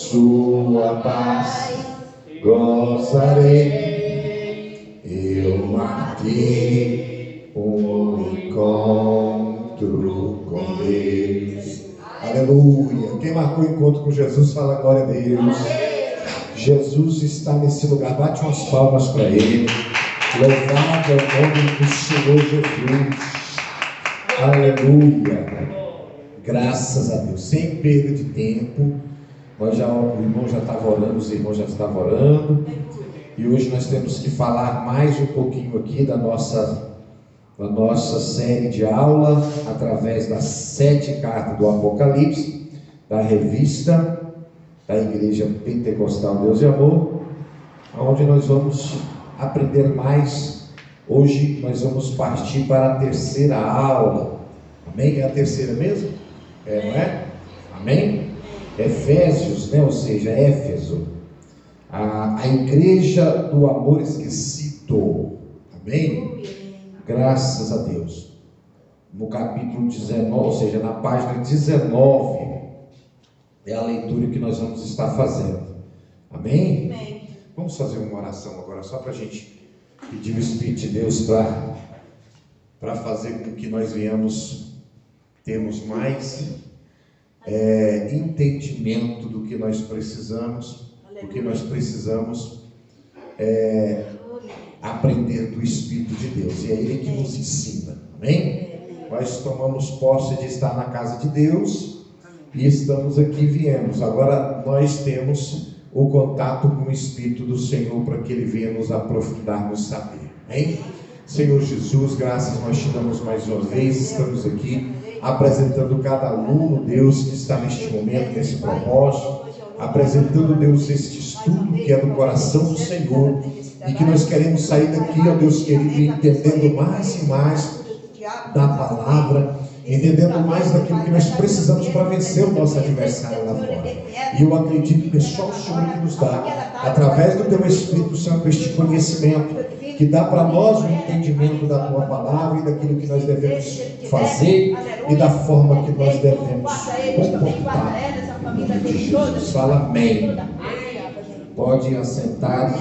sua paz gozarei. Eu marquei um encontro com Deus. Aleluia. Quem marcou o encontro com Jesus, fala glória a Deus. Jesus está nesse lugar. Bate umas palmas para Ele. Louvado é o nome do Senhor Jesus. Aleluia. Graças a Deus. Sem perda de tempo. O irmão já estava orando, os irmãos já estavam orando. E hoje nós temos que falar mais um pouquinho aqui da nossa série de aula, através das 7 cartas do Apocalipse, da revista da Igreja Pentecostal Deus e Amor, onde nós vamos aprender mais. Hoje nós vamos partir para a terceira aula. Amém? É a terceira mesmo? Não é? Amém? Efésios, né? Ou seja, Éfeso, a igreja do amor esquecido. Amém? Graças a Deus. No capítulo 19, ou seja, na página 19, é a leitura que nós vamos estar fazendo. Amém? Amém. Vamos fazer uma oração agora, só para a gente pedir o Espírito de Deus para fazer com que nós termos mais entendimento do que nós precisamos, aprender do Espírito de Deus, e é Ele que nos ensina. Amém? Nós tomamos posse de estar na casa de Deus e estamos aqui, viemos. Agora nós temos o contato com o Espírito do Senhor para que Ele venha nos aprofundar, nos saber. Amém? Senhor Jesus, graças nós te damos mais uma vez. Estamos aqui apresentando cada aluno, Deus, que está neste momento, nesse propósito, apresentando, Deus, este estudo que é do coração do Senhor, e que nós queremos sair daqui, ó Deus querido, entendendo mais e mais da palavra, entendendo mais daquilo que nós precisamos para vencer o nosso adversário lá fora. E eu acredito que é só o Senhor que nos dá, através do Teu Espírito Santo, este conhecimento, que dá para nós o entendimento da Tua palavra e daquilo que nós devemos fazer e da forma que nós devemos comportar. Jesus, fala amém. Pode assentar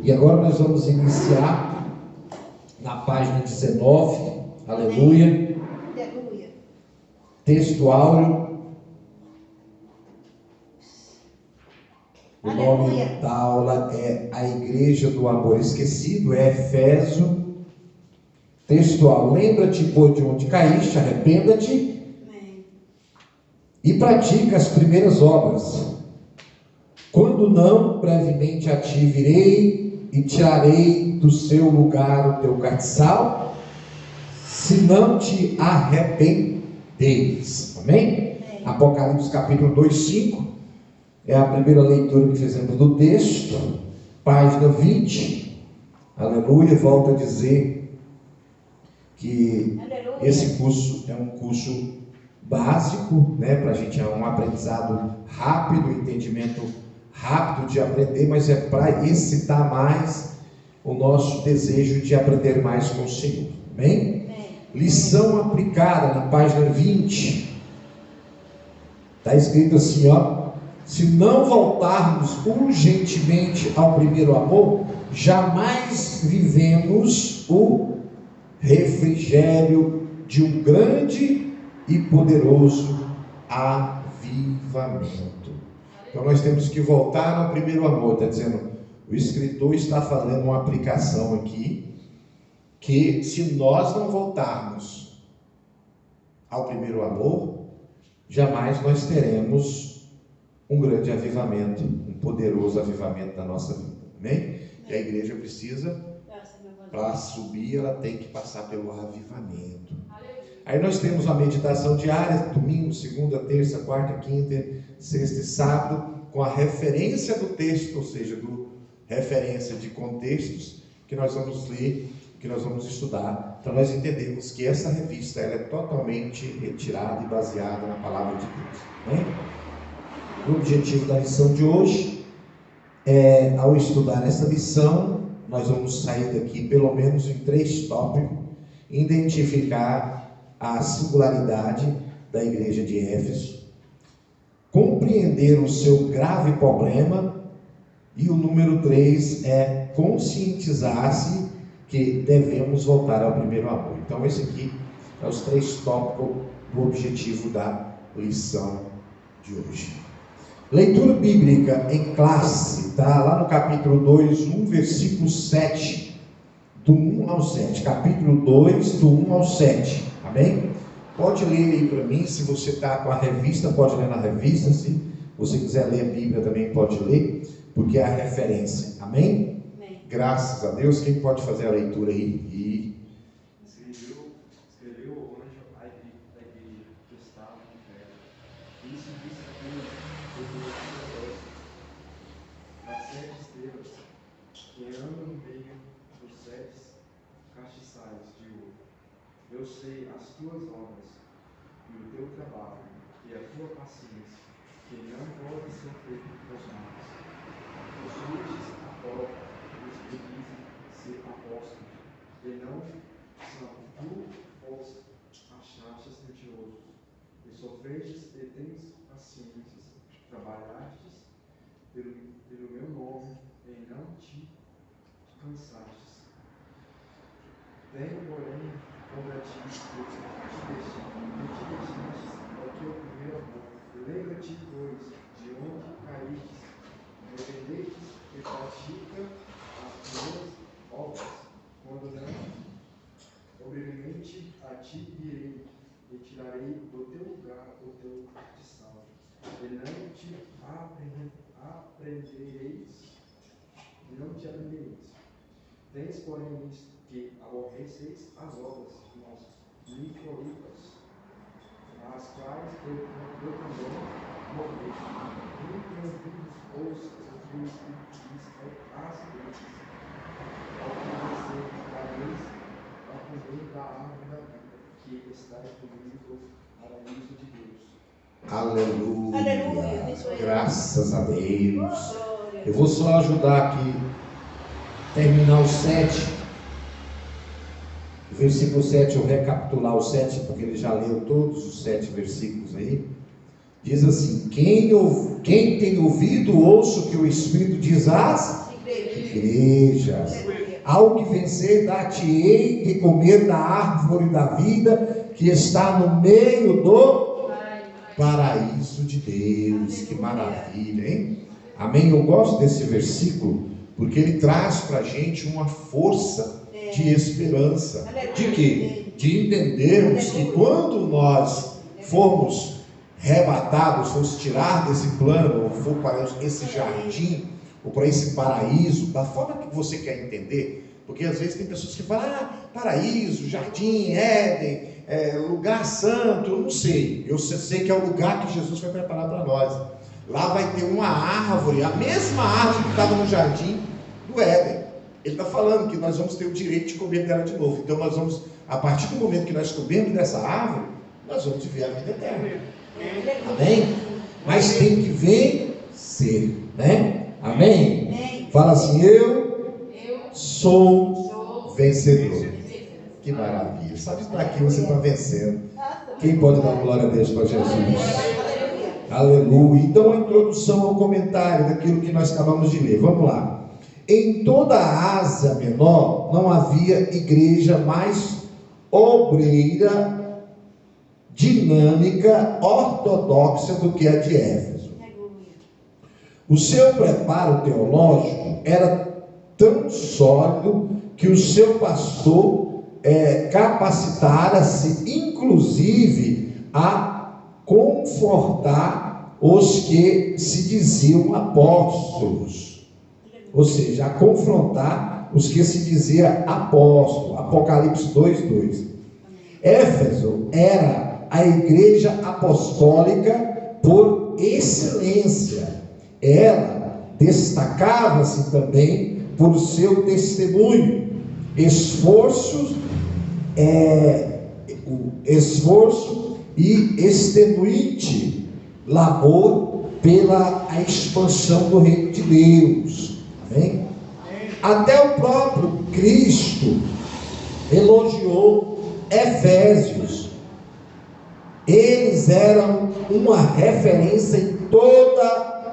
e agora nós vamos iniciar na página 19. Aleluia. Texto áureo. O nome da aula é A Igreja do Amor Esquecido, é Efésio. Textual: lembra-te, pois, de onde caíste, arrependa-te e pratica as primeiras obras. Quando não, brevemente a ti virei e tirarei do seu lugar o teu castiçal, se não te arrependeres. Amém? Apocalipse capítulo 2, 5. É a primeira leitura que fizemos do texto, página 20. Aleluia. Volto a dizer que esse curso é um curso básico, né, para a gente, é um aprendizado rápido, entendimento rápido de aprender, mas é para excitar mais o nosso desejo de aprender mais com o Senhor. Amém? Lição aplicada na página 20. Está escrito assim, ó: se não voltarmos urgentemente ao primeiro amor, jamais vivemos o refrigério de um grande e poderoso avivamento. Então nós temos que voltar ao primeiro amor. Está dizendo, o escritor está fazendo uma aplicação aqui, que se nós não voltarmos ao primeiro amor, jamais nós teremos um grande avivamento, um poderoso avivamento da nossa vida. Amém? E a igreja precisa, para subir, ela tem que passar pelo avivamento. Aí nós temos a meditação diária, domingo, segunda, terça, quarta, quinta, sexta e sábado, com a referência do texto, ou seja, referência de contextos que nós vamos ler, que nós vamos estudar. Então nós entendemos que essa revista ela é totalmente retirada e baseada na palavra de Deus. Amém? O objetivo da lição de hoje é, ao estudar essa lição, nós vamos sair daqui pelo menos em 3 tópicos: identificar a singularidade da igreja de Éfeso, compreender o seu grave problema. E o número 3 é conscientizar-se que devemos voltar ao primeiro amor. Então, esse aqui é os 3 tópicos do objetivo da lição de hoje. Leitura bíblica em classe, tá? Lá no capítulo 2, 1, versículo 7, do 1 ao 7. Capítulo 2, do 1 ao 7. Amém? Pode ler aí para mim, se você está com a revista, pode ler na revista. Se você quiser ler a Bíblia também pode ler, porque é a referência. Amém? Amém. Graças a Deus. Quem pode fazer a leitura aí? Escreveu o anjo à igreja que estava em Éfeso. Isso disse as 7 estrelas que andam no meio dos 7 castiçais de ouro. Eu sei as tuas obras e o teu trabalho e a tua paciência, que não pode ser feito com as mãos. Possuíste a prova dos que dizem ser apóstolos, e não são. Tu achastes mentirosos, e sofrestes e tens paciência, trabalhastes pelo meu nome, e não te cansastes. Tenho, porém, contra ti que te deixaste ao teu primeiro amor. Lembra-te, pois, de onde caíste, arrependei-te e pratica as tuas obras. Quando não, obviamente a ti irei e tirarei do teu lugar o teu castiçal. E não te aprendereis. Tens, porém, isto, que aborreceis as obras níquelas, as quais eu também morri. Nem ouvidos ouças o que o Espírito diz às igrejas. Ao conhecer dareis ao comer da árvore da vida, que está escolhida do paraíso de Deus. Aleluia. Aleluia. Graças a Deus. Eu vou só ajudar aqui, terminar o 7. O versículo 7, eu recapitular o 7, porque ele já leu todos os 7 versículos aí. Diz assim: quem tem ouvido, ouça o que o Espírito diz às igrejas. Ao que vencer, dar-te-ei de comer da árvore da vida, que está no meio do paraíso de Deus. Que maravilha, hein? Amém? Eu gosto desse versículo, porque ele traz para a gente uma força de esperança. De quê? De entendermos que quando nós formos arrebatados, formos tirar desse plano, ou for para esse jardim, ou para esse paraíso, da forma que você quer entender, porque às vezes tem pessoas que falam, paraíso, jardim, Éden, lugar santo, eu não sei. Eu sei que é o lugar que Jesus vai preparar para nós. Lá vai ter uma árvore, a mesma árvore que estava no jardim do Éden. Ele está falando que nós vamos ter o direito de comer dela de novo. Então nós vamos, a partir do momento que nós comermos dessa árvore, nós vamos viver a vida eterna. Amém? Mas tem que vencer, né? Amém? Fala assim: eu sou vencedor. Que maravilha. Só de estar aqui você está vencendo. Quem pode dar glória a Deus para Jesus? Aleluia. Então a introdução ao comentário daquilo que nós acabamos de ler. Vamos lá. Em toda a Ásia Menor não havia igreja mais obreira, dinâmica, ortodoxa do que a de Éfeso. O seu preparo teológico era tão sólido que o seu pastor capacitara-se inclusive a confortar os que se diziam apóstolos. Ou seja, a confrontar os que se dizia apóstolo. Apocalipse 2:2. Éfeso era a igreja apostólica por excelência. Ela destacava-se também por seu testemunho, esforço e extenuante labor pela expansão do reino de Deus. Amém? Até o próprio Cristo elogiou Efésios. Eles eram uma referência em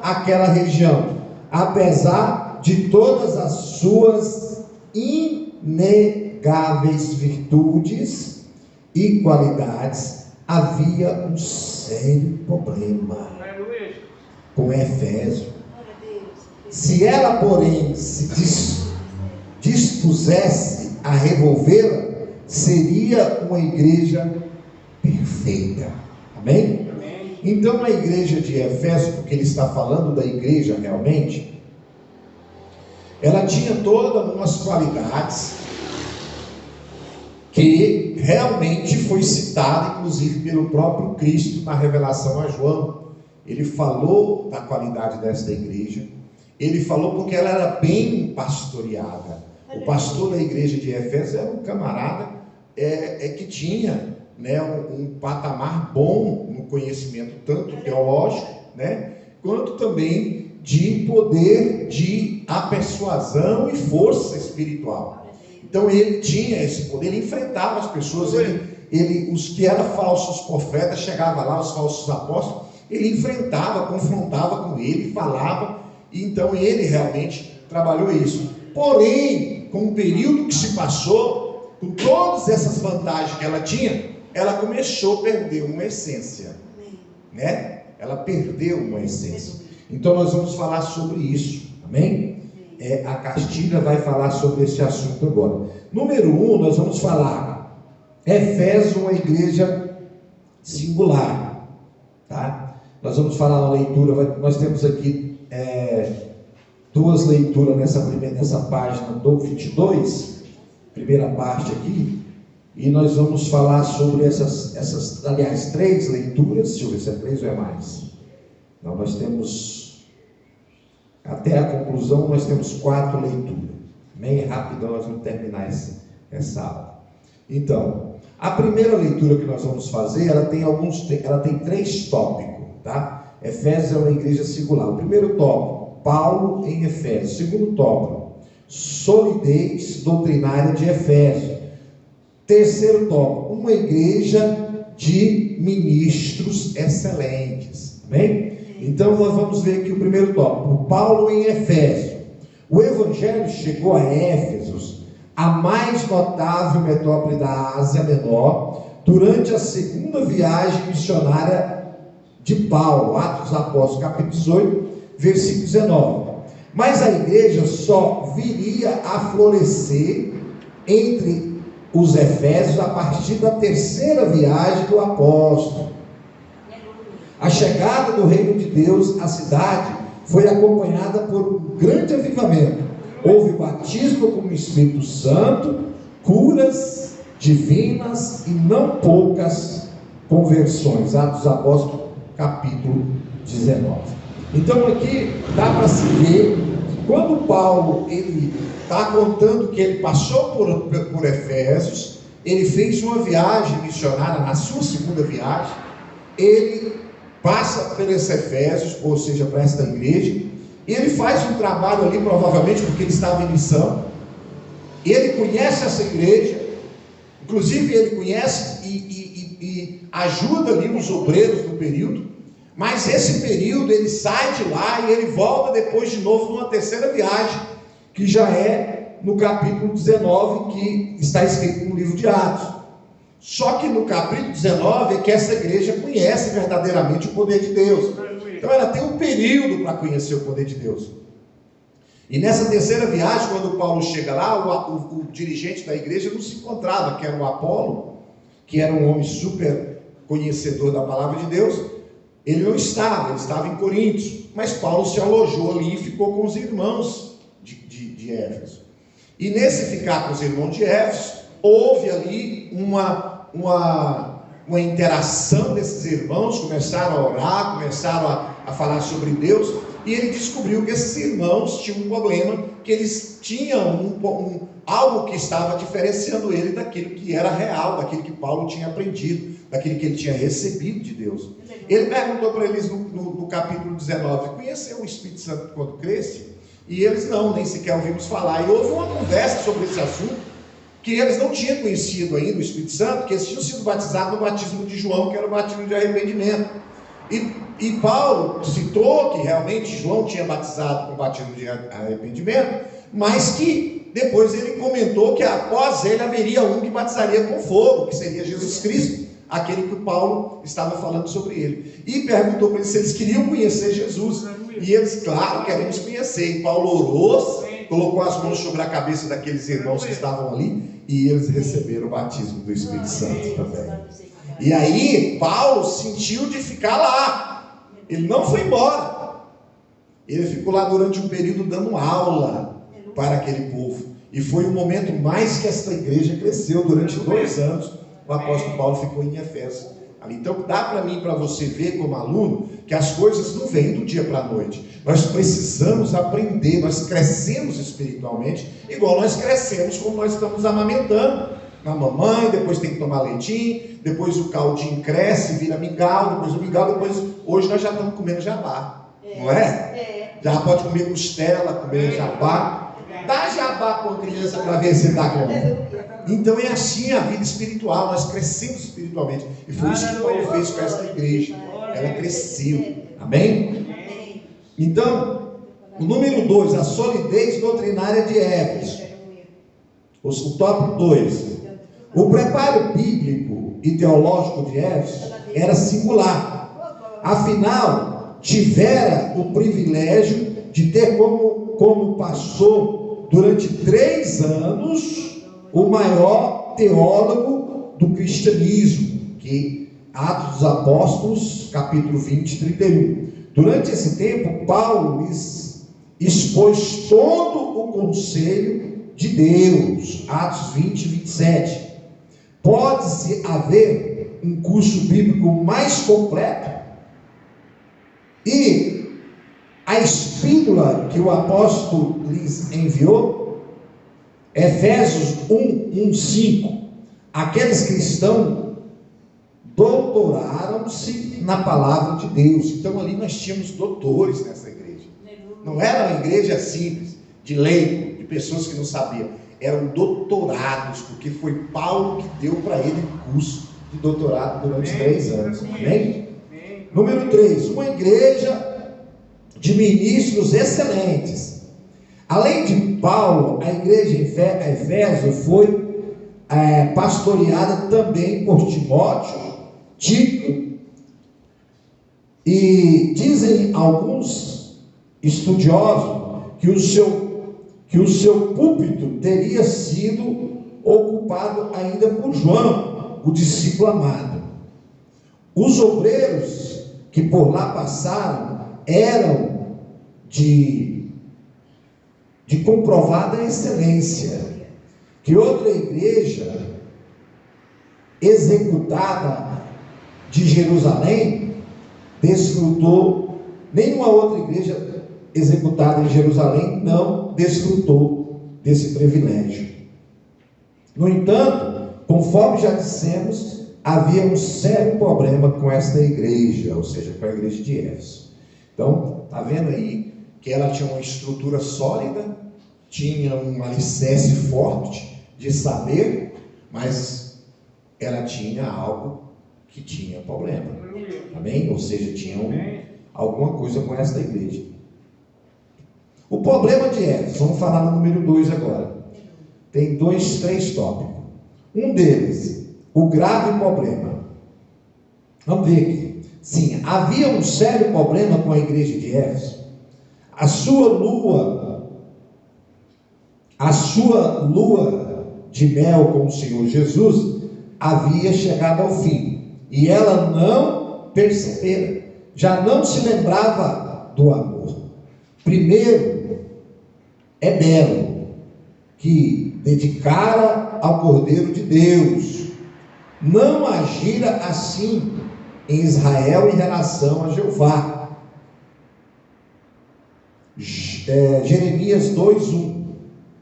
aquela região, apesar de todas as suas inegáveis virtudes e qualidades, havia um sério problema com Efésio. Se ela, porém, se dispusesse a revolvê-la, seria uma igreja perfeita. Amém? Amém? Então a igreja de Efésio, porque ele está falando da igreja realmente, ela tinha todas umas qualidades que realmente foi citada, inclusive pelo próprio Cristo na revelação a João. Ele falou da qualidade desta igreja. Ele falou porque ela era bem pastoreada. O pastor da igreja de Efésio era um camarada que tinha, né, um patamar bom no conhecimento, tanto teológico, né, quanto também de poder de persuasão e força espiritual. Então ele tinha esse poder, ele enfrentava as pessoas, os que eram falsos profetas, chegava lá, os falsos apóstolos, ele enfrentava, confrontava com ele, falava. Então ele realmente trabalhou isso. Porém, com o período que se passou, com todas essas vantagens que ela tinha, ela começou a perder uma essência, né? Ela perdeu uma essência. Então nós vamos falar sobre isso, amém? A Castilha vai falar sobre esse assunto agora. Número 1, nós vamos falar Efésio, uma igreja singular, tá? Nós vamos falar uma leitura, nós temos aqui duas leituras nessa página do 22, primeira parte aqui, e nós vamos falar sobre essas, aliás, 3 leituras. Deixa eu ver se é 3 ou é mais. Não, nós temos, até a conclusão, nós temos 4 leituras. Bem rapidão nós vamos terminar essa aula. Então, a primeira leitura que nós vamos fazer, ela tem 3 tópicos, tá? Efésios é uma igreja singular. O primeiro tópico, Paulo em Efésios. O segundo tópico, solidez doutrinária de Efésio. Terceiro tópico, uma igreja de ministros excelentes. Amém? Então nós vamos ver aqui o primeiro tópico, Paulo em Efésio. O evangelho chegou a Éfeso, a mais notável metrópole da Ásia Menor, durante a segunda viagem missionária de Paulo, Atos dos Apóstolos, capítulo 18, versículo 19. Mas a igreja só viria a florescer entre os Efésios a partir da terceira viagem do apóstolo. A chegada do reino de Deus à cidade foi acompanhada por um grande avivamento. Houve batismo com o Espírito Santo, curas divinas e não poucas conversões. Atos dos Apóstolos, capítulo 19. Então aqui dá para se ver, quando Paulo ele está contando que ele passou por Efésios, ele fez uma viagem missionária, na sua segunda viagem, ele passa por esse Efésios, ou seja, para esta igreja, e ele faz um trabalho ali, provavelmente porque ele estava em missão. Ele conhece essa igreja, inclusive ele conhece e ajuda ali os obreiros no período. Mas esse período ele sai de lá e ele volta depois de novo numa terceira viagem, que já é no capítulo 19, que está escrito no livro de Atos. Só que no capítulo 19 é que essa igreja conhece verdadeiramente o poder de Deus. Então ela tem um período para conhecer o poder de Deus. E nessa terceira viagem, quando Paulo chega lá, o dirigente da igreja não se encontrava, que era o Apolo, que era um homem super conhecedor da palavra de Deus. Ele não estava, ele estava em Corinto, mas Paulo se alojou ali e ficou com os irmãos de Éfeso. E nesse ficar com os irmãos de Éfeso, houve ali uma interação desses irmãos, começaram a orar, começaram a falar sobre Deus, e ele descobriu que esses irmãos tinham um problema, que eles tinham algo que estava diferenciando ele daquilo que era real, daquilo que Paulo tinha aprendido, daquilo que ele tinha recebido de Deus. Ele perguntou para eles no capítulo 19, conheceu o Espírito Santo quando cresce? E eles não, nem sequer ouvimos falar. E houve uma conversa sobre esse assunto, que eles não tinham conhecido ainda o Espírito Santo, que eles tinham sido batizados no batismo de João, que era o batismo de arrependimento. E Paulo citou que realmente João tinha batizado com batismo de arrependimento, mas que depois ele comentou que após ele haveria um que batizaria com fogo, que seria Jesus Cristo, aquele que Paulo estava falando sobre ele. E perguntou para eles se eles queriam conhecer Jesus. E eles, claro, queremos conhecer. E Paulo orou, colocou as mãos sobre a cabeça daqueles irmãos que estavam ali, e eles receberam o batismo do Espírito Santo também. E aí Paulo sentiu de ficar lá. Ele não foi embora. Ele ficou lá durante um período dando aula para aquele povo. E foi o momento mais que esta igreja cresceu. Durante 2 anos o apóstolo Paulo ficou em Efésios. Então dá para mim e para você ver como aluno que as coisas não vêm do dia para a noite. Nós precisamos aprender. Nós crescemos espiritualmente igual nós crescemos como nós estamos amamentando na mamãe, depois tem que tomar leitinho, depois o caldinho cresce, vira mingau, depois o mingau, depois hoje nós já estamos comendo jabá, não é? Já pode comer costela, comer jabá. Dá jabá para uma criança para ver se dá conta. Então é assim a vida espiritual, nós crescemos espiritualmente, e foi isso que Paulo fez com esta igreja. Ela cresceu, amém? Então, o número 2, a solidez doutrinária de Éfeso. O tópico 2, o preparo bíblico e teológico de Éfeso era singular. Afinal, tivera o privilégio de ter como pastor durante 3 anos o maior teólogo do cristianismo, que Atos dos Apóstolos, capítulo 20, 31. Durante esse tempo, Paulo expôs todo o conselho de Deus, Atos 20, 27. Pode-se haver um curso bíblico mais completo? E a espíndula que o apóstolo lhes enviou, Efésios 1, 5. Aqueles cristãos doutoraram-se na palavra de Deus. Então ali nós tínhamos doutores nessa igreja. Não era uma igreja simples, de leigo, de pessoas que não sabiam. Eram doutorados, porque foi Paulo que deu para ele curso de doutorado durante 3 anos. Amém? Número 3, uma igreja de ministros excelentes. Além de Paulo, a igreja em Efésio foi pastoreada também por Timóteo, Tito, e dizem alguns estudiosos que o seu púlpito teria sido ocupado ainda por João, o discípulo amado. Os obreiros que por lá passaram eram de comprovada excelência, que outra igreja executada de Jerusalém desfrutou, nenhuma outra igreja executada em Jerusalém não desfrutou desse privilégio. No entanto, conforme já dissemos, havia um sério problema com esta igreja, ou seja, com a igreja de Éfeso. Então, está vendo aí que ela tinha uma estrutura sólida, tinha um alicerce forte de saber, mas ela tinha algo que tinha problema. Amém? Ou seja, tinha alguma coisa com esta igreja. O problema de Éfeso, vamos falar no número 2 agora. Tem 3 tópicos. Um deles, o grave problema. Vamos ver aqui. Sim, havia um sério problema com a igreja de Éfeso. A sua lua de mel com o Senhor Jesus havia chegado ao fim, e ela não percebera, já não se lembrava do amor. Primeiro, é belo, que dedicara ao Cordeiro de Deus, não agira assim em Israel em relação a Jeová. Jeremias 2:1,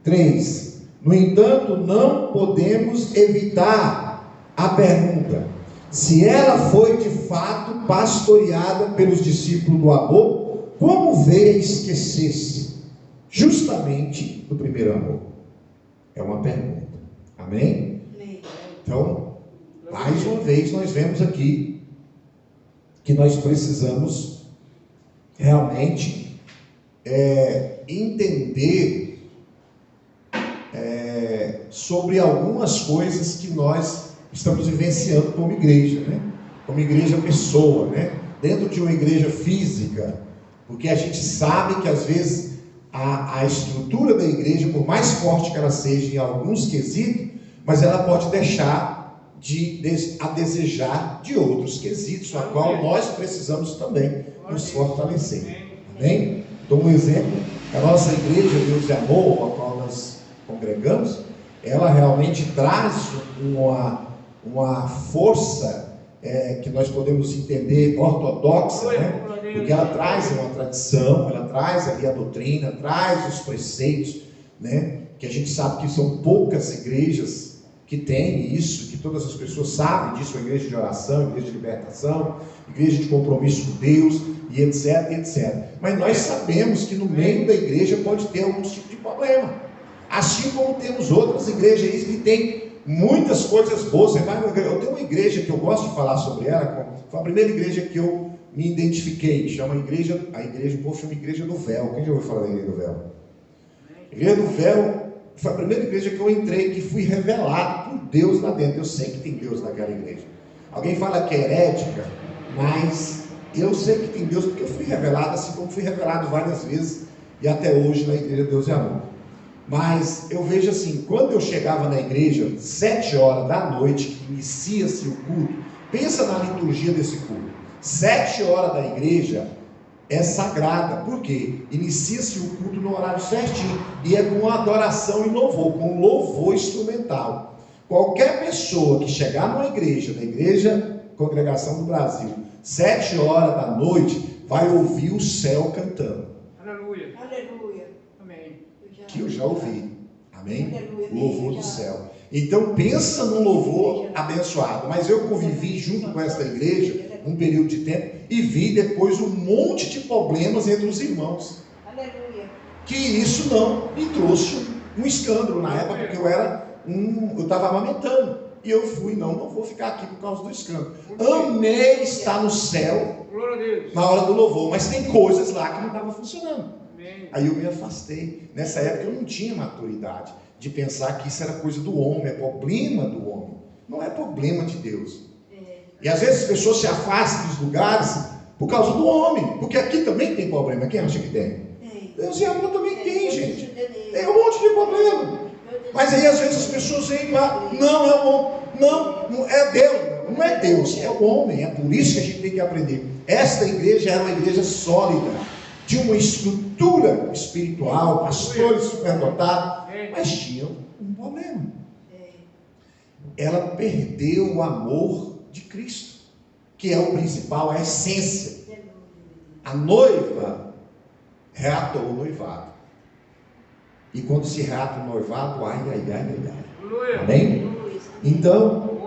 3. No entanto, não podemos evitar a pergunta: se ela foi de fato pastoreada pelos discípulos do amor, como veio a esquecer-se justamente do primeiro amor? É uma pergunta. Amém? Então, mais uma vez nós vemos aqui que nós precisamos realmente entender sobre algumas coisas que nós estamos vivenciando como igreja, né? Como igreja pessoa, né? Dentro de uma igreja física, porque a gente sabe que às vezes a estrutura da igreja, por mais forte que ela seja em alguns quesitos, mas ela pode deixar a desejar de outros quesitos, a qual nós precisamos também nos fortalecer. Amém? Então, um exemplo, a nossa igreja Deus de Amor, a qual nós congregamos, ela realmente traz uma força que nós podemos entender ortodoxa, né? Porque ela traz uma tradição, ela traz ali a doutrina, traz os preceitos, né? Que a gente sabe que são poucas igrejas que tem isso, que todas as pessoas sabem disso, a igreja de oração, a igreja de libertação, igreja de compromisso com Deus, e etc, etc. Mas nós sabemos que no meio da igreja pode ter algum tipo de problema, assim como temos outras igrejas que têm muitas coisas boas. Eu tenho uma igreja que eu gosto de falar sobre ela, foi a primeira igreja que eu me identifiquei, chama a igreja do Véu. Quem já ouviu falar da igreja do Véu? A igreja do Véu foi a primeira igreja que eu entrei, que fui revelado por Deus lá dentro. Eu sei que tem Deus naquela igreja. Alguém fala que é herética, mas eu sei que tem Deus porque eu fui revelado, assim como fui revelado várias vezes, e até hoje na igreja Deus e Amor. Mas eu vejo assim, quando eu chegava na igreja, 7 horas da noite, que inicia-se o culto, pensa na liturgia desse culto. 7 horas da igreja é sagrada, porque inicia-se o culto no horário certinho, e é com adoração e louvor, com louvor instrumental. Qualquer pessoa que chegar numa igreja, na Igreja Congregação do Brasil, 7 horas da noite, vai ouvir o céu cantando. Aleluia. Aleluia. Amém. Que eu já ouvi. Amém? Aleluia. O louvor do céu. Então pensa num louvor abençoado. Mas eu convivi junto com essa igreja um período de tempo e vi depois um monte de problemas entre os irmãos. Aleluia. Que isso não me trouxe um escândalo na época, porque eu estava amamentando. E eu fui, não vou ficar aqui por causa do escândalo. Amei estar no céu na hora do louvor, mas tem coisas lá que não estavam funcionando. Aí eu me afastei. Nessa época eu não tinha maturidade de pensar que isso era coisa do homem, é problema do homem, não é problema de Deus. E às vezes as pessoas se afastam dos lugares por causa do homem, porque aqui também tem problema. Quem acha que tem? Deus e Amor também tem, gente. Tem um monte de problema. Mas aí às vezes as pessoas vêm lá, não é o homem, não é Deus, não é Deus, é o homem. É por isso que a gente tem que aprender. Esta igreja era uma igreja sólida, de uma estrutura espiritual, pastores superdotados, mas tinha um problema. Ela perdeu o amor de Cristo, que é o principal, a essência. A noiva reatou o noivado. E quando se reata o noivado, ai. Amém? Então,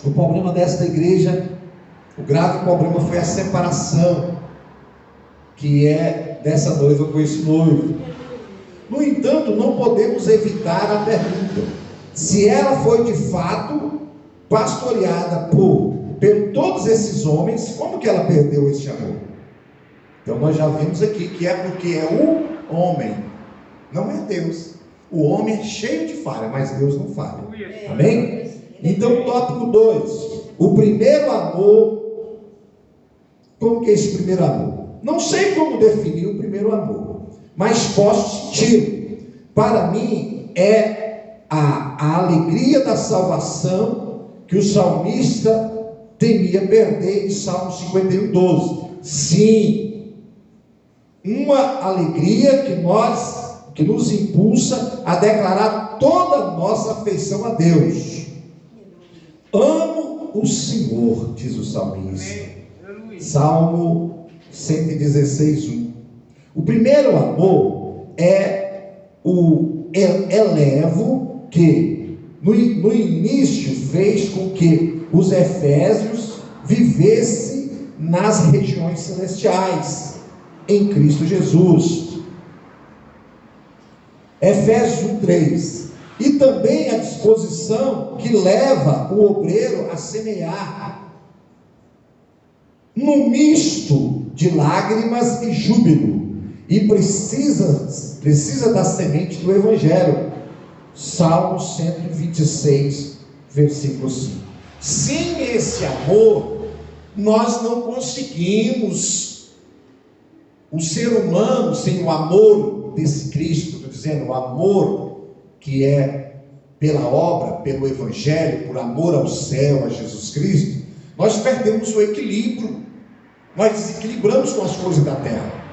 o problema desta igreja, o grave problema foi a separação que é dessa noiva com esse noivo. No entanto, não podemos evitar a pergunta: se ela foi de fato pastoreada por todos esses homens, como que ela perdeu esse amor? Então nós já vimos aqui que é porque é o homem, não é Deus. O homem é cheio de falha, mas Deus não falha. Amém? Então, tópico 2, o primeiro amor. Como que é esse primeiro amor? Não sei como definir o primeiro amor, mas posso sentir. Para mim é a alegria da salvação que o salmista temia perder em Salmo 51:12. Sim, uma alegria que nos impulsa a declarar toda a nossa afeição a Deus. Amo o Senhor, diz o salmista. Salmo 116:1. O primeiro amor é o elevo que no início fez com que os efésios vivessem nas regiões celestiais em Cristo Jesus. Efésios 1:3. E também a disposição que leva o obreiro a semear. num misto de lágrimas e júbilo, e precisa da semente do Evangelho. Salmo 126, versículo 5. Sem esse amor, nós não conseguimos. O ser humano, sem o amor desse Cristo, estou dizendo, o amor que é pela obra, pelo Evangelho, por amor ao céu, a Jesus Cristo, nós perdemos o equilíbrio, nós desequilibramos com as coisas da terra.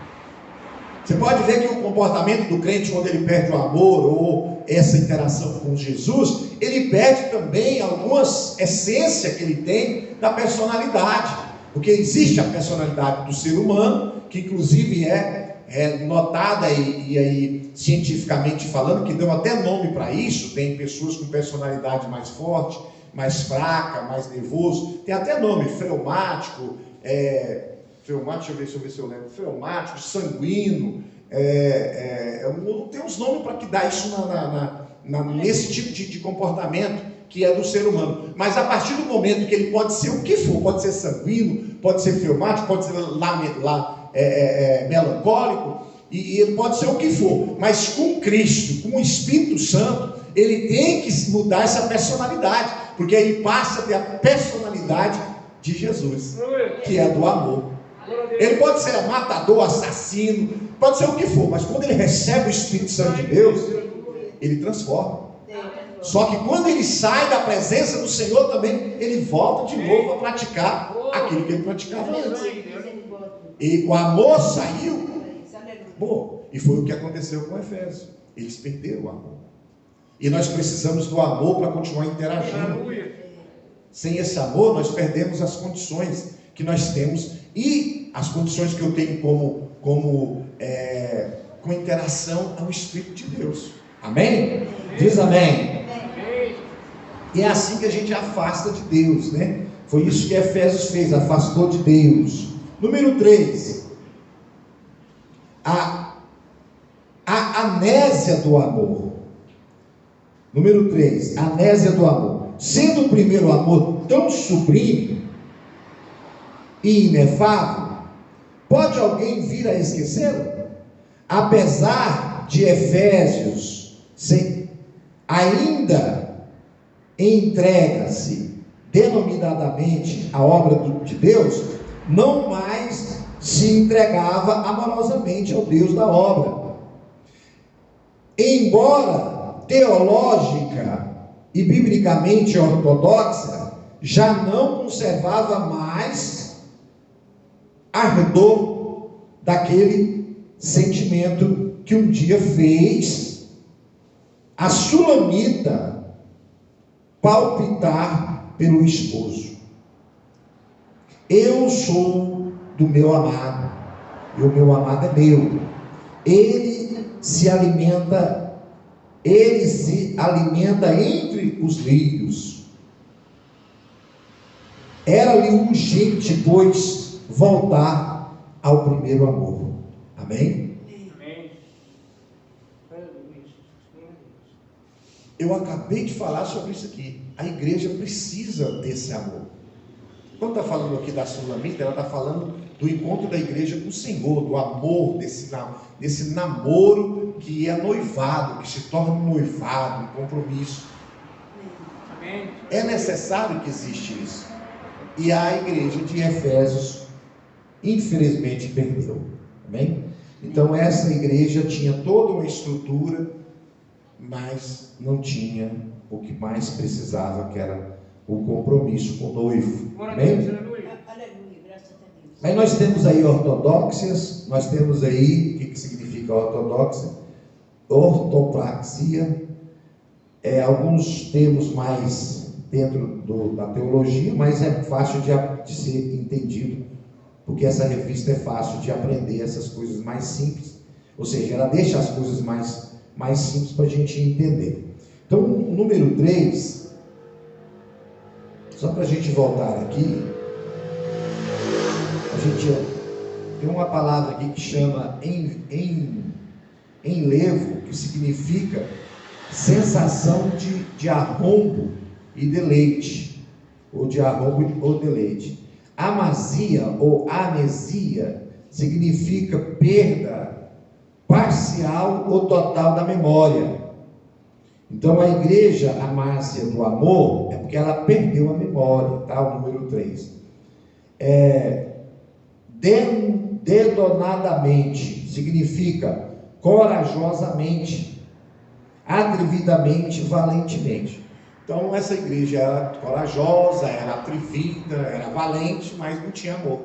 Você pode ver que o comportamento do crente, quando ele perde o amor ou essa interação com Jesus, ele perde também algumas essências que ele tem da personalidade, porque existe a personalidade do ser humano, que inclusive é notada e aí cientificamente falando, que deu até nome para isso. Tem pessoas com personalidade mais forte, mais fraca, mais nervoso, tem até nome, fleumático, deixa eu ver se eu lembro, fleumático, sanguíneo, tem uns nomes para que dá isso nesse tipo de comportamento que é do ser humano. Mas a partir do momento que ele pode ser o que for, pode ser sanguíneo, pode ser fleumático, pode ser melancólico, e ele pode ser o que for, mas com Cristo, com o Espírito Santo, ele tem que mudar essa personalidade, porque ele passa a ter a personalidade de Jesus, que é do amor. Ele pode ser matador, assassino, pode ser o que for, mas quando ele recebe o Espírito Santo de Deus, ele transforma. Só que quando ele sai da presença do Senhor também, ele volta de novo a praticar aquilo que ele praticava antes. E o amor saiu. Bom, e foi o que aconteceu com Efésios. Eles perderam o amor. E nós precisamos do amor para continuar interagindo. Sem esse amor, nós perdemos as condições que nós temos e as condições que eu tenho com interação ao Espírito de Deus. Amém? Diz amém. E é assim que a gente afasta de Deus, né? Foi isso que Efésios fez, afastou de Deus. Número 3. A amnésia do amor. Número 3. Amnésia do amor. Sendo o primeiro amor tão sublime e inefável, pode alguém vir a esquecê-lo? Apesar de Efésios ainda entrega-se denominadamente à obra de Deus, não mais se entregava amorosamente ao Deus da obra. Embora teológica e biblicamente ortodoxa, já não conservava mais ardor daquele sentimento que um dia fez a sulamita palpitar pelo esposo. Eu sou do meu amado, e o meu amado é meu. Ele se alimenta entre os lírios. Era-lhe urgente, pois, voltar ao primeiro amor. Amém? Eu acabei de falar sobre isso aqui. A igreja precisa desse amor. Quando está falando aqui da sulamita, ela está falando do encontro da igreja com o Senhor, do amor, desse namoro que é noivado, que se torna um noivado, um compromisso. É necessário que exista isso. E a igreja de Efésios, infelizmente, perdeu. Amém? Então essa igreja tinha toda uma estrutura, mas não tinha o que mais precisava, que era o compromisso com o noivo. Amém? Aí nós temos aí ortodoxias, nós temos aí, o que significa ortodoxia? Ortopraxia, alguns termos mais dentro da teologia, mas é fácil de ser entendido, porque essa revista é fácil de aprender essas coisas mais simples, ou seja, ela deixa as coisas mais simples para a gente entender. Então, o número 3, só para a gente voltar aqui, a gente tem uma palavra aqui que chama enlevo, que significa sensação de arrombo e deleite, ou de arrombo ou deleite. Amasia ou amnesia significa perda parcial ou total da memória. Então a igreja amásia do amor é porque ela perdeu a memória, tá? O número 3. Denodadamente significa corajosamente, atrevidamente, valentemente. Então essa igreja era corajosa, era atrevida, era valente, mas não tinha amor.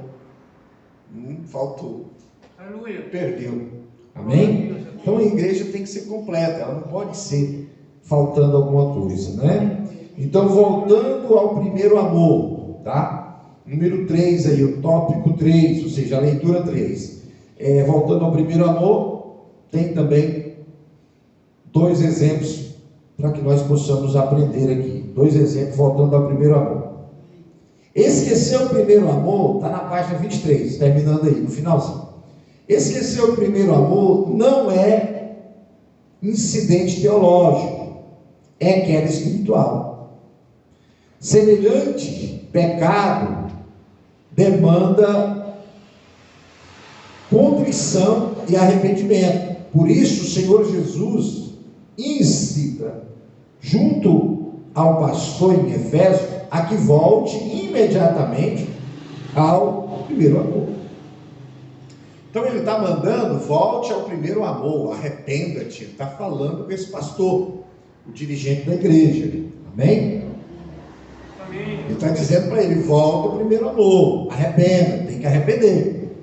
Faltou. Aleluia. Perdeu. Amém? Então a igreja tem que ser completa, ela não pode ser faltando alguma coisa, né? Então voltando ao primeiro amor, tá? Número 3 aí, o tópico 3, ou seja, a leitura 3. Voltando ao primeiro amor, tem também 2 exemplos para que nós possamos aprender aqui. 2 exemplos voltando ao primeiro amor. Esquecer o primeiro amor, está na página 23, terminando aí, no finalzinho. Esquecer o primeiro amor não é incidente teológico, é queda espiritual. Semelhante pecado demanda contrição e arrependimento. Por isso o Senhor Jesus incita, junto ao pastor em Efésios, a que volte imediatamente ao primeiro amor. Então ele está mandando, volte ao primeiro amor, arrependa-te. Ele está falando com esse pastor, o dirigente da igreja. Amém? Amém. Ele está dizendo para ele, volta ao primeiro amor, arrependa, tem que arrepender.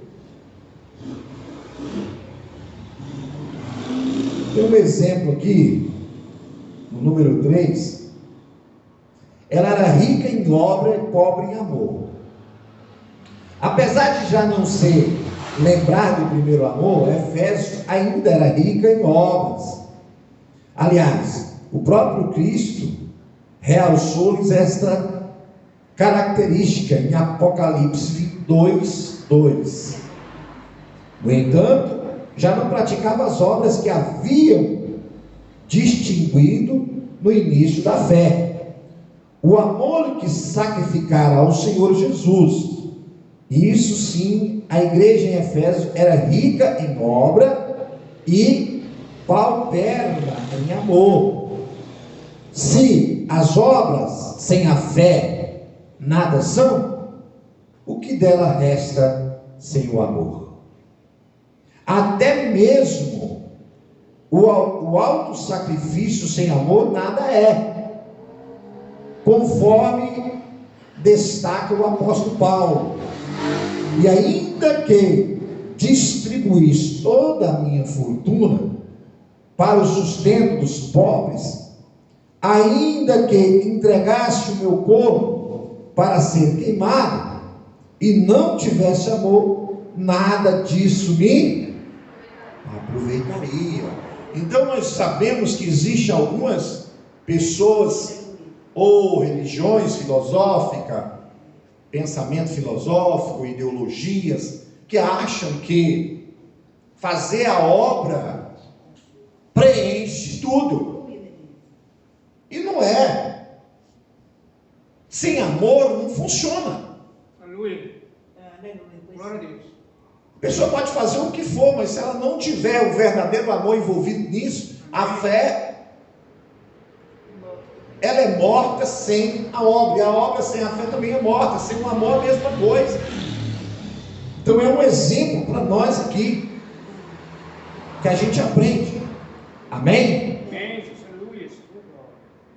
Tem um exemplo aqui, no número 3. Ela era rica em obra e pobre em amor. Apesar de já não ser lembrar do primeiro amor, Efésios ainda era rica em obras. Aliás, o próprio Cristo realçou-lhes esta característica em Apocalipse 2:2. No entanto, já não praticava as obras que haviam distinguido no início da fé. O amor que sacrificara ao Senhor Jesus. E isso sim, a igreja em Efésios era rica em obra e pauperna em amor. Se as obras sem a fé nada são, o que dela resta sem o amor? Até mesmo o auto-sacrifício sem amor nada é, conforme destaca o apóstolo Paulo. E ainda que distribuís toda a minha fortuna para o sustento dos pobres, ainda que entregasse o meu corpo para ser queimado, e não tivesse amor, nada disso me aproveitaria. Então nós sabemos que existem algumas pessoas ou religiões filosóficas, pensamento filosófico, ideologias, que acham que fazer a obra preenche tudo. E não é. Sem amor não funciona. Aleluia. Glória a Deus. A pessoa pode fazer o que for, mas se ela não tiver o verdadeiro amor envolvido nisso, a fé, ela é morta sem a obra. E a obra sem a fé também é morta. Sem o amor, a mesma coisa. Então é um exemplo para nós aqui, que a gente aprende. Amém? Amém. Aleluia.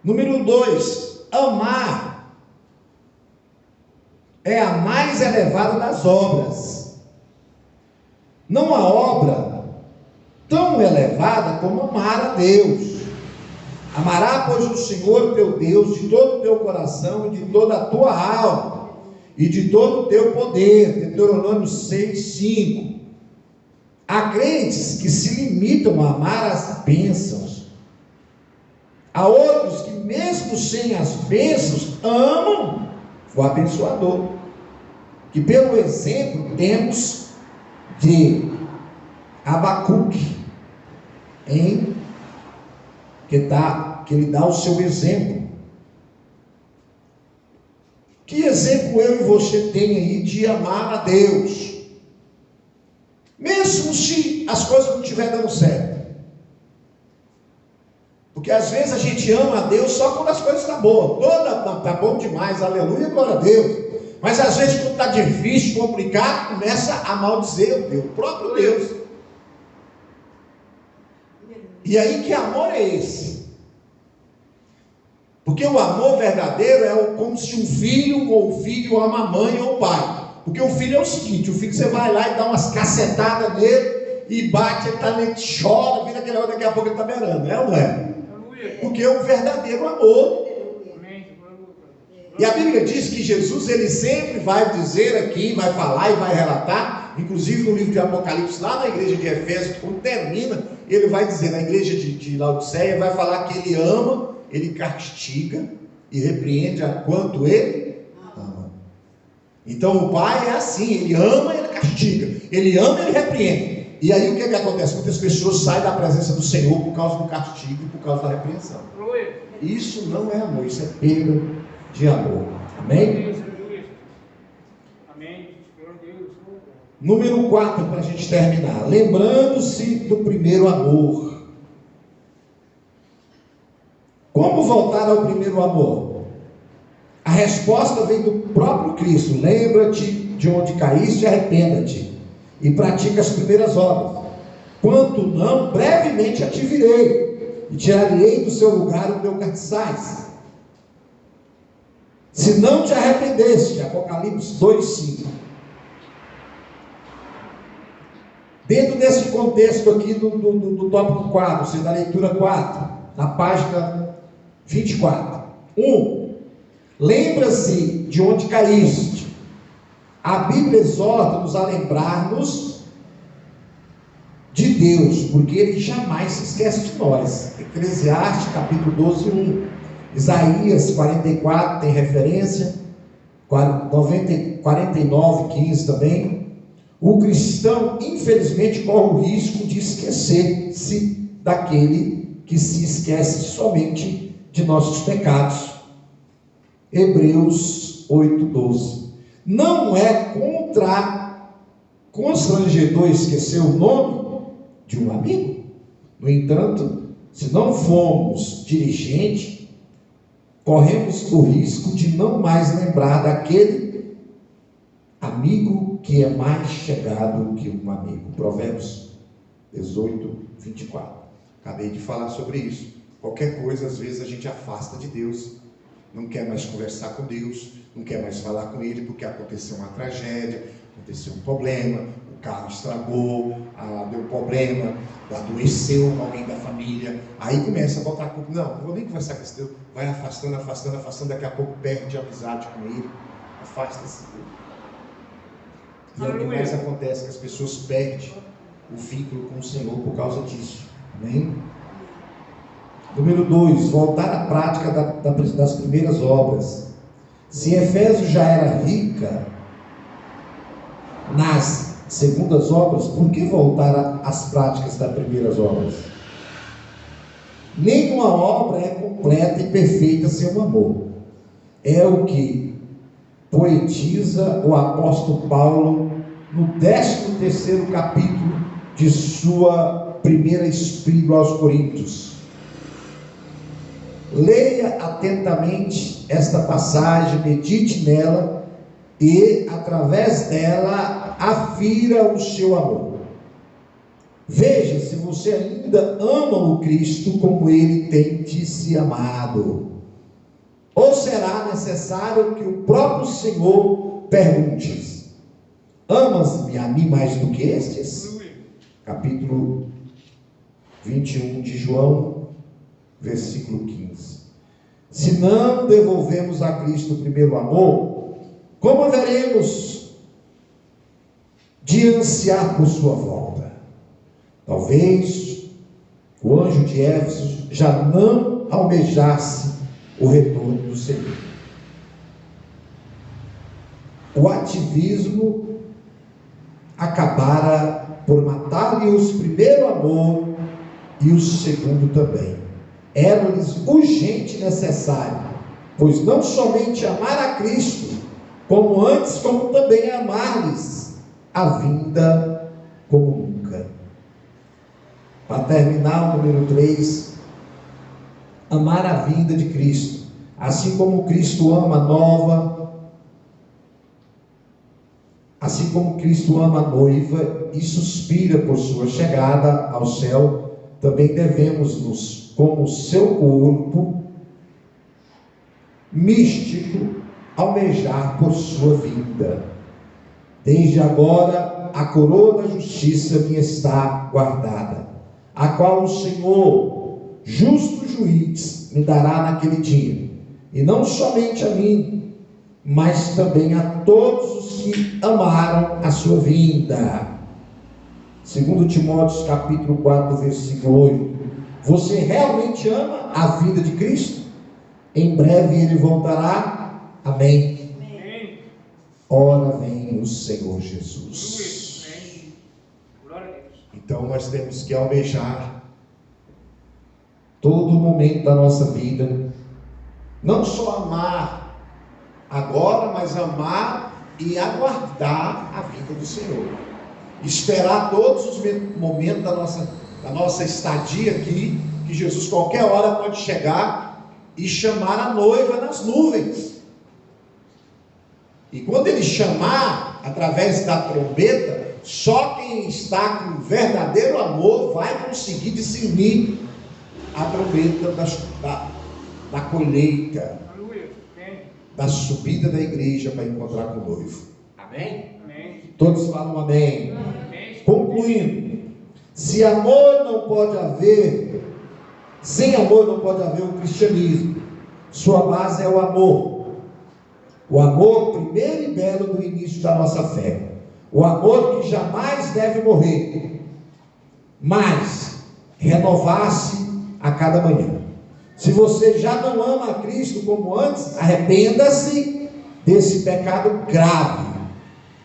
Número 2, amar é a mais elevada das obras. Não há obra tão elevada como amar a Deus. Amará, pois, o Senhor teu Deus de todo o teu coração e de toda a tua alma e de todo o teu poder. Deuteronômio 6:5. Há crentes que se limitam a amar as bênçãos. Há outros que, mesmo sem as bênçãos, amam o abençoador. Que pelo exemplo temos de Abacuque, que ele dá o seu exemplo. Que exemplo eu e você tem aí de amar a Deus? Mesmo se as coisas não estiverem dando certo. Porque às vezes a gente ama a Deus só quando as coisas estão boas. Está bom demais, aleluia, glória a Deus. Mas às vezes quando está difícil, complicado, começa a maldizer o Deus, o próprio Deus. E aí, que amor é esse? Porque o amor verdadeiro é como se um filho ou o filho ama a mãe ou o pai. Porque o filho é o seguinte: o filho você vai lá e dá umas cacetadas nele e bate, ele chora, vira aquele hora, daqui a pouco ele está beirando, é ou não é? Porque é o verdadeiro amor. E a Bíblia diz que Jesus, ele sempre vai dizer aqui, vai falar e vai relatar, inclusive no livro de Apocalipse, lá na igreja de Efésios, quando termina, ele vai dizer, na igreja de Laodiceia, vai falar que ele ama, ele castiga e repreende a quanto ele ama. Então o Pai é assim, ele ama e ele castiga, ele ama e ele repreende. E aí o que acontece? Muitas pessoas saem da presença do Senhor por causa do castigo e por causa da repreensão. Isso não é amor, isso é perda de amor. Amém? Número 4, para a gente terminar. Lembrando-se do primeiro amor. Como voltar ao primeiro amor? A resposta vem do próprio Cristo. Lembra-te de onde caíste e arrependa-te, e pratica as primeiras obras. Quanto não, brevemente a te virei, e tirarei do seu lugar o teu castiçais. Se não te arrependeste, Apocalipse 2:5. Dentro desse contexto aqui do tópico 4, da leitura 4, na página 24. 1. Lembra-se de onde caíste. A Bíblia exorta-nos a lembrar-nos de Deus, porque Ele jamais se esquece de nós. Eclesiastes capítulo 12, 1. Isaías 44 tem referência, 49, 15 também. O cristão, infelizmente, corre o risco de esquecer-se daquele que se esquece somente de nossos pecados. Hebreus 8:12. Não é constrangedor esquecer o nome de um amigo. No entanto, se não formos diligentes, corremos o risco de não mais lembrar daquele amigo que é mais chegado que um amigo. Provérbios 18:24. Acabei de falar sobre isso. Qualquer coisa, às vezes, a gente afasta de Deus, não quer mais conversar com Deus, não quer mais falar com Ele, porque aconteceu uma tragédia, aconteceu um problema, o carro estragou, deu problema, adoeceu alguém da família, aí começa a botar a culpa. Não vou nem conversar com esse Deus. Vai afastando, daqui a pouco perde a amizade com Ele, afasta-se dele. E é o que mais acontece, que as pessoas perdem o vínculo com o Senhor por causa disso. Amém? Número 2, voltar à prática das primeiras obras. Se Efésios já era rica nas segundas obras, por que voltar às práticas das primeiras obras? Nenhuma obra é completa e perfeita sem o amor. É o que poetiza o apóstolo Paulo no 13º capítulo de sua primeira epístola aos Coríntios. Leia atentamente esta passagem, medite nela e, através dela, afira o seu amor. Veja se você ainda ama o Cristo como Ele tem te se amado. Ou será necessário que o próprio Senhor pergunte: amas-me a mim mais do que estes? Capítulo 21 de João, versículo 15. Se não devolvemos a Cristo o primeiro amor, como haveremos de ansiar por sua volta? Talvez o anjo de Éfeso já não almejasse o retorno do Senhor. O ativismo acabara por matar-lhe o primeiro amor e o segundo também. Era-lhes urgente e necessário Pois não somente amar a Cristo, como antes, como também amar-lhes a vinda como nunca. Para terminar, o número 3, amar a vinda de Cristo. Assim como Cristo ama a nova, assim como Cristo ama a noiva e suspira por sua chegada ao céu, também devemos, como seu corpo místico, almejar por sua vinda. Desde agora a coroa da justiça me está guardada, a qual o Senhor, justo juiz, me dará naquele dia, e não somente a mim, mas também a todos os que amaram a sua vinda. 2 Timóteo capítulo 4, versículo 8. Você realmente ama a vinda de Cristo? Em breve ele voltará. Amém. Amém. Ora vem o Senhor Jesus. Amém. Glória a Deus. Então nós temos que almejar todo momento da nossa vida, não só amar agora, mas amar e aguardar a vinda do Senhor. Esperar todos os momentos da nossa estadia aqui, que Jesus qualquer hora pode chegar e chamar a noiva nas nuvens. E quando ele chamar através da trombeta, só quem está com verdadeiro amor vai conseguir discernir a trombeta da colheita, Aleluia. Amém. da subida da igreja para encontrar com o noivo. Amém? Amém. Todos falam amém. Amém. Concluindo, se amor não pode haver, sem amor não pode haver o cristianismo. Sua base é o amor. O amor primeiro e belo do início da nossa fé. O amor que jamais deve morrer, mas renovar-se a cada manhã. Se você já não ama a Cristo como antes, arrependa-se desse pecado grave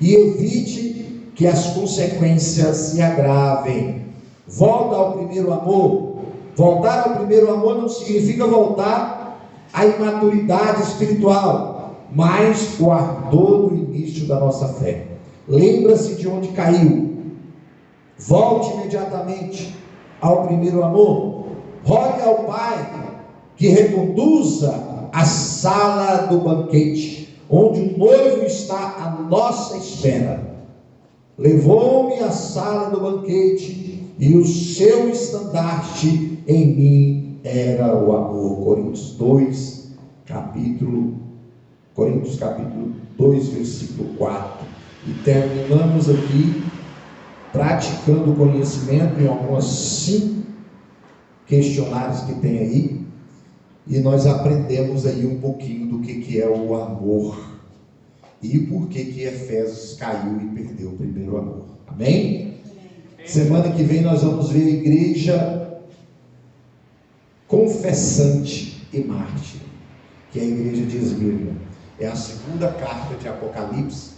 e evite que as consequências se agravem. Volta ao primeiro amor. Voltar ao primeiro amor não significa voltar à imaturidade espiritual, mas o ardor do início da nossa fé. Lembra-se de onde caiu. Volte imediatamente ao primeiro amor. Rogue ao Pai que reconduza a sala do banquete, onde o noivo está à nossa espera. Levou-me à sala do banquete, e o seu estandarte em mim era o amor. Coríntios capítulo 2, versículo 4. E terminamos aqui praticando o conhecimento em alguns 5 questionários que tem aí, e nós aprendemos aí um pouquinho do que é o amor e por que Efésios caiu e perdeu o primeiro amor. Amém? Semana que vem nós vamos ver a igreja confessante e mártir, que é a igreja de Esmirna. É a segunda carta de Apocalipse.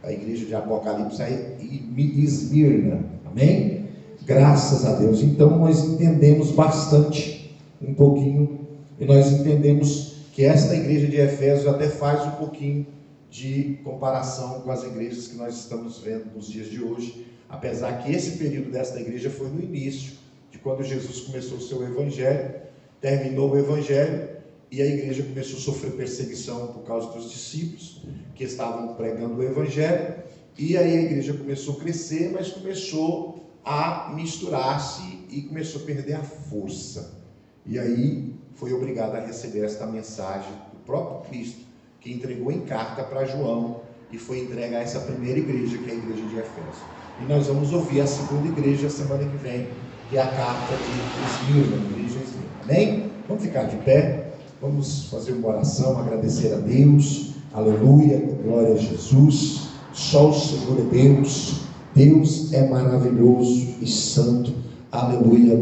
A igreja de Apocalipse é Esmirna. Amém? Graças a Deus. Então nós entendemos bastante, um pouquinho, e nós entendemos que esta igreja de Efésios até faz um pouquinho de comparação com as igrejas que nós estamos vendo nos dias de hoje, apesar que esse período desta igreja foi no início, de quando Jesus começou o seu evangelho, terminou o evangelho, e a igreja começou a sofrer perseguição por causa dos discípulos que estavam pregando o evangelho, e aí a igreja começou a crescer, mas começou a misturar-se e começou a perder a força. E aí foi obrigada a receber esta mensagem do próprio Cristo, que entregou em carta para João, e foi entregue a essa primeira igreja, que é a igreja de Efésios. E nós vamos ouvir a segunda igreja semana que vem, que é a carta de Esmirna, a igreja de Esmirna. Amém? Vamos ficar de pé, vamos fazer uma oração, agradecer a Deus. Aleluia, glória a Jesus. Só o Senhor é Deus. Deus é maravilhoso e santo. Aleluia.